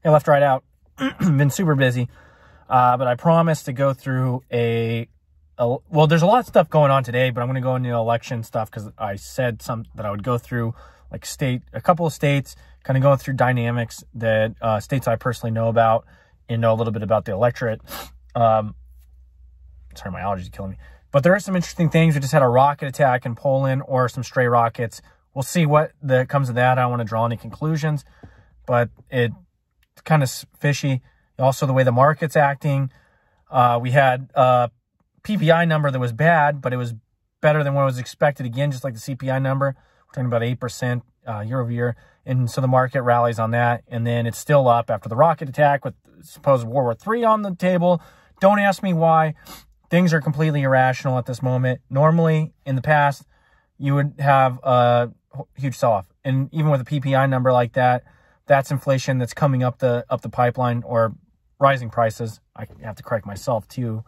Hey, left, right, out. Been super busy. But I promised to go through well, there's a lot of stuff going on today, but I'm going to go into election stuff because I said that I would go through like a couple of states, kind of going through dynamics that states I personally know about and know a little bit about the electorate. Sorry, my allergies are killing me. But there are some interesting things. We just had a rocket attack in Poland, or some stray rockets. We'll see what comes of that. I don't want to draw any conclusions, but it's kind of fishy. Also, the way the market's acting. We had a PPI number that was bad, but it was better than what was expected. Again, just like the CPI number. We're talking about 8% year over year. And so the market rallies on that. And then it's still up after the rocket attack with supposed World War III on the table. Don't ask me why. Things are completely irrational at this moment. Normally, in the past, you would have a huge sell-off. And even with a PPI number like that, that's inflation that's coming up the pipeline, or rising prices. I have to correct myself, too.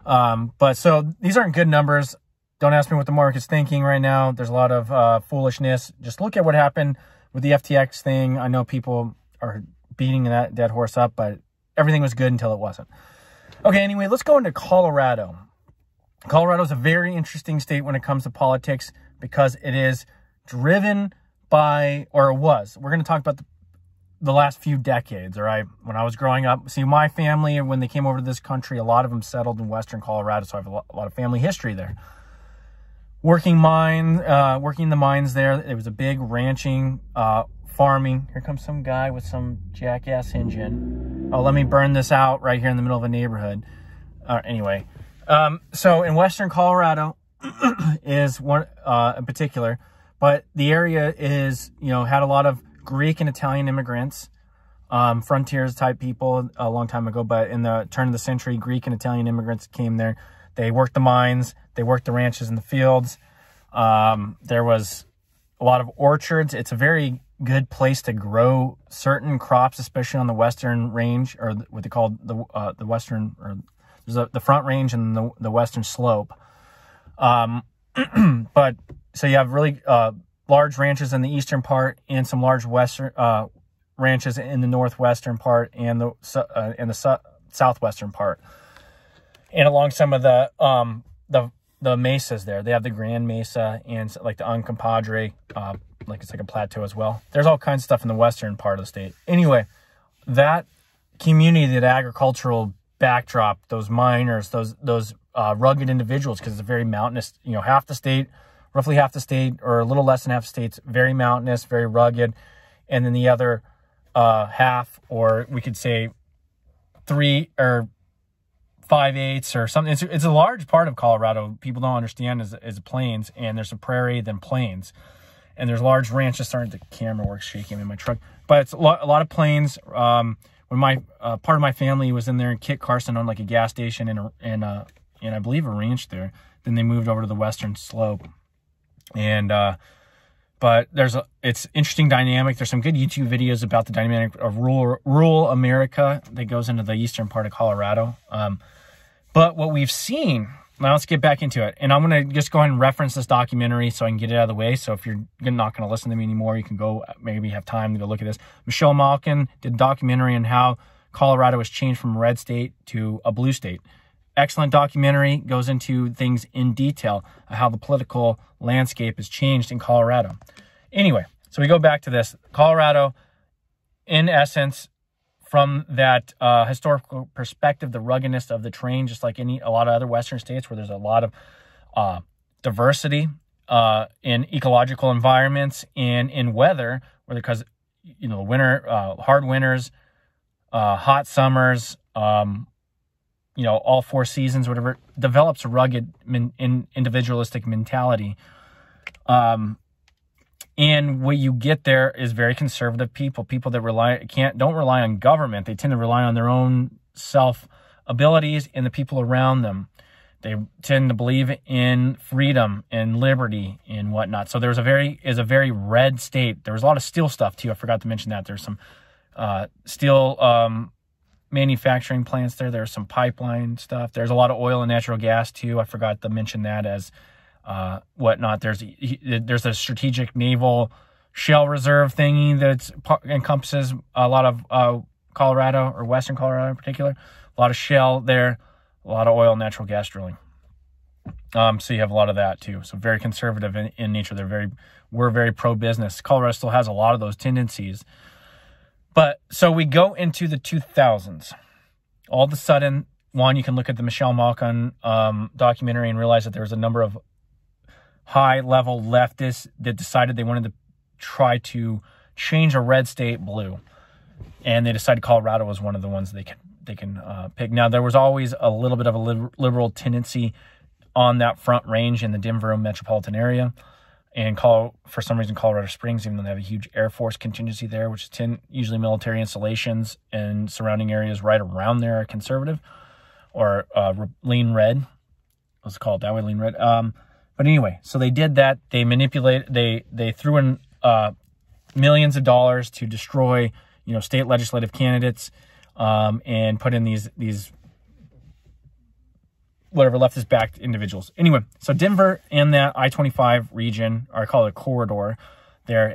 But so these aren't good numbers. Don't ask me what the market's thinking right now. There's a lot of foolishness. Just look at what happened with the FTX thing. I know people are beating that dead horse up, but everything was good until it wasn't. Okay, anyway, let's go into Colorado. Colorado is a very interesting state when it comes to politics because it is driven by, or it was. We're going to talk about the last few decades, all right? When I was growing up, see, my family, when they came over to this country, a lot of them settled in western Colorado, so I have a lot of family history there. Working the mines there. It was a big ranching, farming. Here comes some guy with some jackass engine. Oh, let me burn this out right here in the middle of a neighborhood. Anyway, so in western Colorado is one in particular, but the area is, had a lot of Greek and Italian immigrants, frontiers type people a long time ago. But in the turn of the century, Greek and Italian immigrants came there. They worked the mines. They worked the ranches and the fields. There was a lot of orchards. It's a very good place to grow certain crops, especially on the western range, or what they call the western, or there's the front range and the western slope. But so you have really large ranches in the eastern part, and some large western ranches in the northwestern part, and the southwestern part, and along some of the mesas there. They have the Grand Mesa and like the Uncompadre, like it's like a plateau as well. There's all kinds of stuff in the western part of the state. Anyway, that community, that agricultural backdrop, those miners, those rugged individuals, because it's a very mountainous, half the state, roughly half the state, or a little less than half the state's very mountainous, very rugged. And then the other half, or we could say 3 or 5/8 or something. It's a large part of Colorado. People don't understand is plains, and there's a prairie, then plains. And there's large ranches. Sorry, the camera works shaky in my truck. But it's a lot of plains. When my part of my family was in there, and Kit Carson owned like a gas station and I believe a ranch there. Then they moved over to the western slope. And but it's interesting dynamic. There's some good YouTube videos about the dynamic of rural America that goes into the eastern part of Colorado. But what we've seen, now let's get back into it. And I'm going to just go ahead and reference this documentary so I can get it out of the way. So if you're not going to listen to me anymore, you can go, maybe have time to go look at this. Michelle Malkin did a documentary on how Colorado has changed from a red state to a blue state. Excellent documentary, goes into things in detail, how the political landscape has changed in Colorado. Anyway, so we go back to this. Colorado, in essence, from that historical perspective, the ruggedness of the terrain, just like a lot of other western states where there's a lot of diversity in ecological environments and in weather, because winter, hard winters, hot summers, all 4 seasons, whatever, develops a rugged individualistic mentality. And what you get there is very conservative people that don't rely on government. They tend to rely on their own self abilities and the people around them. They tend to believe in freedom and liberty and whatnot. So is a very red state. There was a lot of steel stuff too. I forgot to mention that. There's some steel manufacturing plants there. There's some pipeline stuff. There's a lot of oil and natural gas too. I forgot to mention that as whatnot. There's a strategic naval shell reserve thingy that encompasses a lot of Colorado, or western Colorado in particular. A lot of shale there, a lot of oil and natural gas drilling. So you have a lot of that too. So very conservative in nature. We're very pro-business. Colorado still has a lot of those tendencies. But so we go into the 2000s. All of a sudden, one, you can look at the Michelle Malkin documentary and realize that there was a number of high-level leftists that decided they wanted to try to change a red state blue. And they decided Colorado was one of the ones they can pick. Now, there was always a little bit of a liberal tendency on that front range in the Denver metropolitan area. And for some reason, Colorado Springs, even though they have a huge Air Force contingency there, which is usually military installations and surrounding areas right around there are conservative or lean red. Let's call it that way, lean red. But anyway, so they did that. They they threw in millions of dollars to destroy, state legislative candidates and put in these whatever leftist-backed individuals. Anyway, so Denver and that I-25 region, or I call it a corridor, there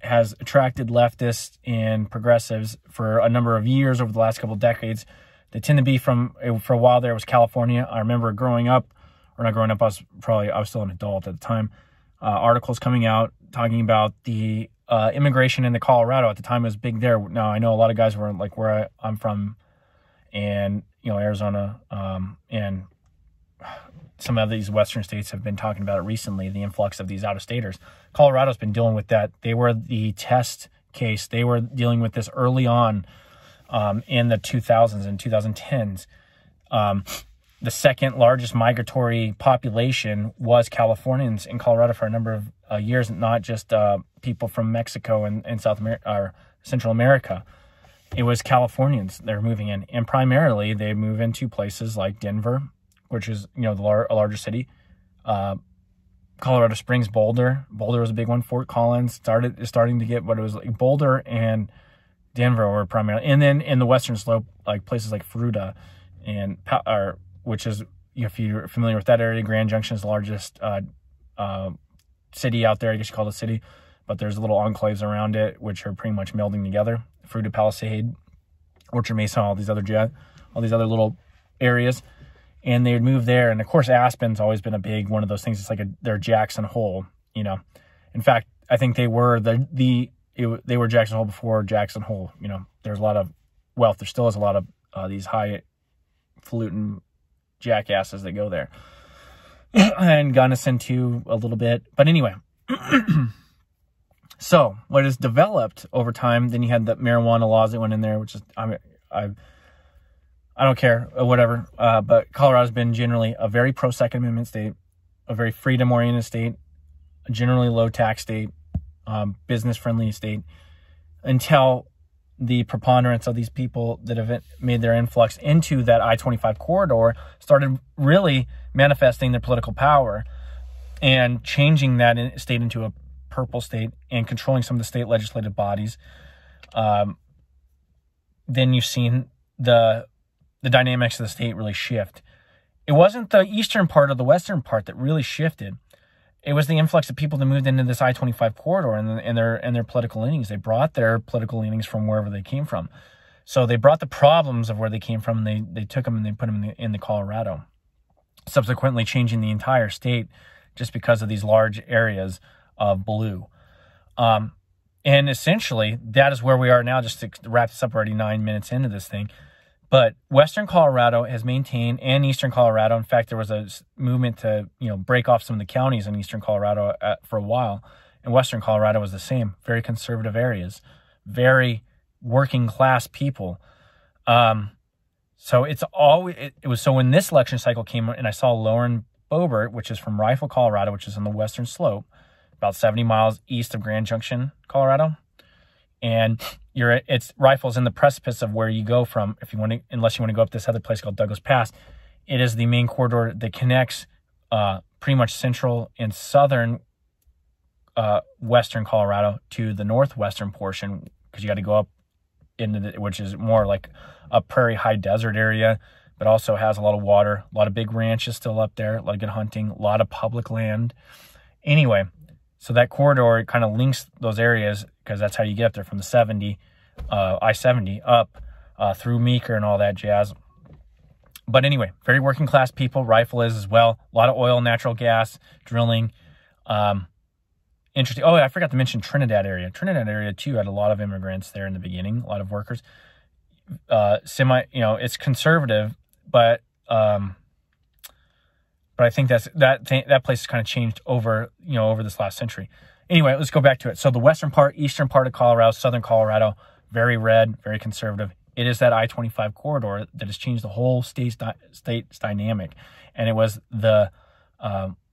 has attracted leftists and progressives for a number of years over the last couple of decades. They tend to be for a while there was California. I remember growing up, or not growing up, I was still an adult at the time, articles coming out talking about the immigration into Colorado. At the time, it was big there. Now, I know a lot of guys were like where I'm from, and Arizona, and some of these western states have been talking about it recently, the influx of these out-of-staters. Colorado's been dealing with that. They were the test case. They were dealing with this early on in the 2000s and 2010s. The second largest migratory population was Californians in Colorado for a number of years, not just people from Mexico and South America or Central America. It was Californians that were moving in, and primarily they move into places like Denver, which is a larger city. Colorado Springs, Boulder was a big one. Fort Collins is starting to get what it was like. Boulder and Denver were primarily, and then in the western slope, like places like Fruita which is, if you're familiar with that area, Grand Junction is the largest city out there. I guess you call it a city, but there's little enclaves around it which are pretty much melding together. Fruita, Palisade, Orchard Mesa, all these other little areas, and they would move there. And of course, Aspen's always been a big one of those things. It's like their Jackson Hole, In fact, I think they were they were Jackson Hole before Jackson Hole. There's a lot of wealth. There still is a lot of these highfalutin jackasses that go there, and Gunnison too a little bit. But anyway. So what is developed over time, then you had the marijuana laws that went in there, which is, I don't care, whatever. But Colorado's been generally a very pro-Second Amendment state, a very freedom-oriented state, a generally low-tax state, business-friendly state, until the preponderance of these people that have made their influx into that I-25 corridor started really manifesting their political power and changing that state into a purple state and controlling some of the state legislative bodies. Then you've seen the dynamics of the state really shift. It wasn't the eastern part or the western part that really shifted. It was the influx of people that moved into this I-25 corridor and their political leanings. They brought their political leanings from wherever they came from. So they brought the problems of where they came from, and they took them and they put them in the Colorado, subsequently changing the entire state just because of these large areas of blue. And essentially, that is where we are now, just to wrap this up already 9 minutes into this thing. But Western Colorado has maintained, and Eastern Colorado, in fact, there was a movement to, break off some of the counties in Eastern Colorado for a while. And Western Colorado was the same, very conservative areas, very working class people. So it's always, it was, so when this election cycle came, and I saw Lauren Boebert, which is from Rifle, Colorado, which is on the western slope, about 70 miles east of Grand Junction, Colorado. And Rifle's in the precipice of where you go from, unless you want to go up this other place called Douglas Pass. It is the main corridor that connects pretty much central and southern western Colorado to the northwestern portion, because you got to go up into which is more like a prairie high desert area, but also has a lot of water, a lot of big ranches still up there, a lot of good hunting, a lot of public land. Anyway, so that corridor kind of links those areas, because that's how you get up there from the 70 I-70 up through Meeker and all that jazz. But anyway, very working class people. Rifle is as well. A lot of oil, natural gas, drilling. Interesting. Oh, I forgot to mention Trinidad area. Trinidad area too had a lot of immigrants there in the beginning. A lot of workers. It's conservative, but I think that place has kind of changed over this last century. Anyway, let's go back to it. So the western part, eastern part of Colorado, southern Colorado, very red, very conservative. It is that I-25 corridor that has changed the whole state's dynamic. And it was the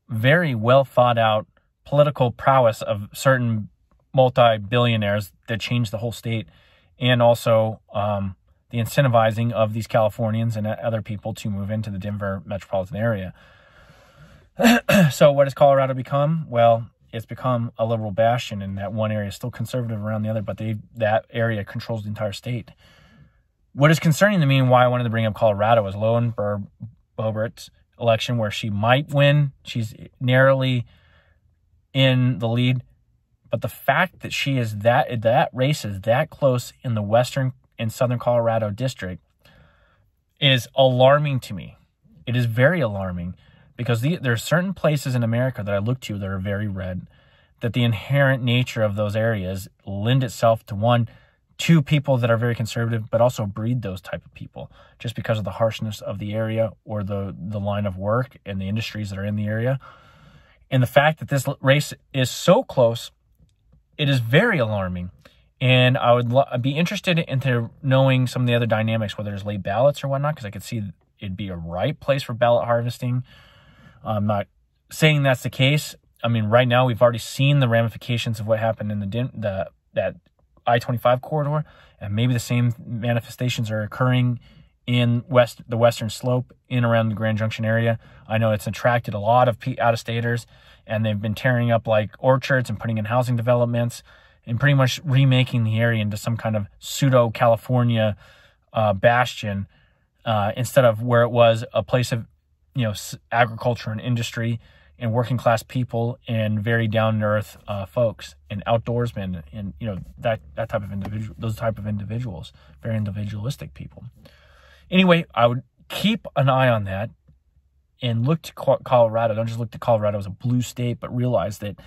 very well thought out political prowess of certain multi-billionaires that changed the whole state, and also the incentivizing of these Californians and other people to move into the Denver metropolitan area. So what has Colorado become? Well, it's become a liberal bastion, and that one area is still conservative around the other, but that area controls the entire state. What is concerning to me, and why I wanted to bring up Colorado, is Lauren Boebert's election, where she might win. She's narrowly in the lead, but the fact that she is that race is that close in the western and southern Colorado district is alarming to me. It is very alarming, because there are certain places in America that I look to that are very red, that the inherent nature of those areas lend itself to two people that are very conservative, but also breed those type of people just because of the harshness of the area or the line of work and the industries that are in the area. And the fact that this race is so close, it is very alarming. And I would be interested into knowing some of the other dynamics, whether there's late ballots or whatnot, because I could see it'd be a right place for ballot harvesting. I'm not saying that's the case. I mean, right now we've already seen the ramifications of what happened in that I-25 corridor, and maybe the same manifestations are occurring in the western slope in around the Grand Junction area. I know it's attracted a lot of out-of-staters, and they've been tearing up like orchards and putting in housing developments and pretty much remaking the area into some kind of pseudo-California bastion instead of where it was a place of agriculture and industry and working class people and very down-to-earth folks and outdoorsmen and that type of individual, those type of individuals, very individualistic people. Anyway, I would keep an eye on that and look to Colorado. Don't just look to Colorado as a blue state, but realize that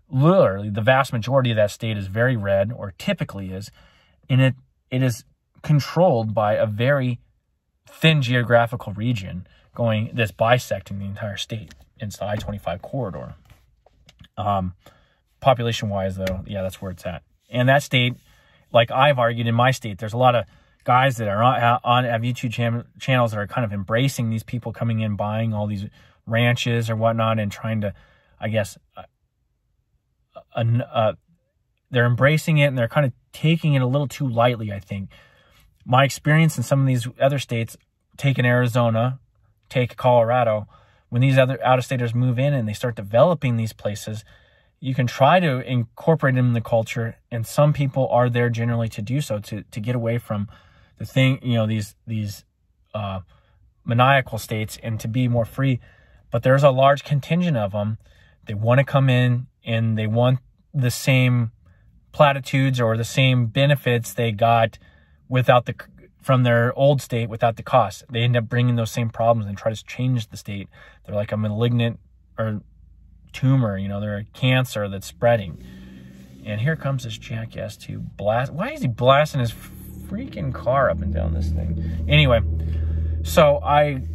literally the vast majority of that state is very red, or typically is, and it is controlled by a very thin geographical region that's bisecting the entire state. It's the I-25 corridor. Population-wise, though, yeah, that's where it's at. And that state, like I've argued in my state, there's a lot of guys that are have YouTube channels that are kind of embracing these people coming in, buying all these ranches or whatnot, and trying to, I guess, they're embracing it, and they're kind of taking it a little too lightly, I think. My experience in some of these other states, take in Arizona, take Colorado, when these other out-of-staters move in and they start developing these places, you can try to incorporate them in the culture, and some people are there generally to do so, to get away from the thing, these maniacal states, and to be more free. But there's a large contingent of them. They want to come in and they want the same platitudes or the same benefits they got from their old state without the cost. They end up bringing those same problems and try to change the state. They're like a malignant or tumor, they're a cancer that's spreading. And here comes this jackass to blast. Why is he blasting his freaking car up and down this thing? Anyway, so I'm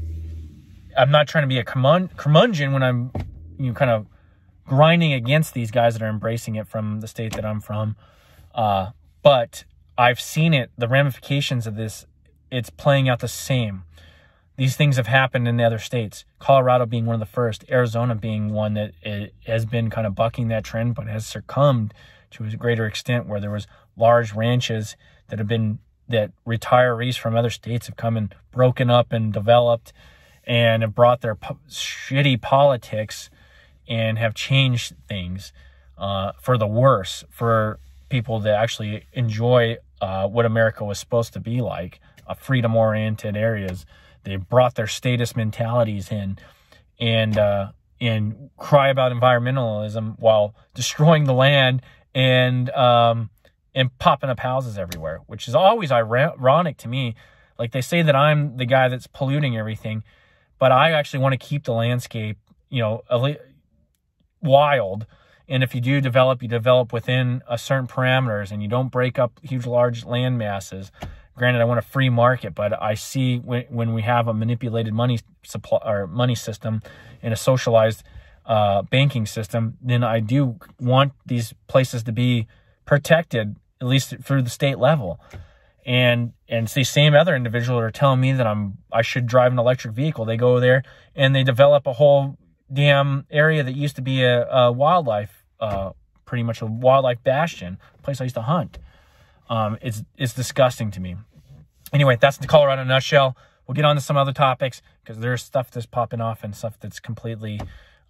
not trying to be a curmudgeon when I'm kind of grinding against these guys that are embracing it from the state that I'm from. But I've seen it, the ramifications of this, it's playing out the same. These things have happened in the other states. Colorado being one of the first, Arizona being one that has been kind of bucking that trend, but has succumbed to a greater extent, where there was large ranches that retirees from other states have come and broken up and developed and have brought their shitty politics and have changed things for the worse for people that actually enjoy what America was supposed to be like, freedom-oriented areas. They brought their statist mentalities in and cry about environmentalism while destroying the land and and popping up houses everywhere, which is always ironic to me. Like, they say that I'm the guy that's polluting everything, but I actually want to keep the landscape, wild. And if you do develop, you develop within a certain parameters, and you don't break up huge, large land masses. Granted, I want a free market, but I see when we have a manipulated money supply or money system and a socialized banking system, then I do want these places to be protected, at least through the state level. And it's the same other individual that are telling me that I should drive an electric vehicle. They go there and they develop a whole damn area that used to be a wildlife, pretty much a wildlife bastion, a place I used to hunt. It's disgusting to me. Anyway, that's the Colorado in a nutshell. We'll get on to some other topics because there's stuff that's popping off and stuff that's completely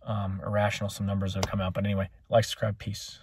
irrational. Some numbers that have come out. But anyway, like, subscribe, peace.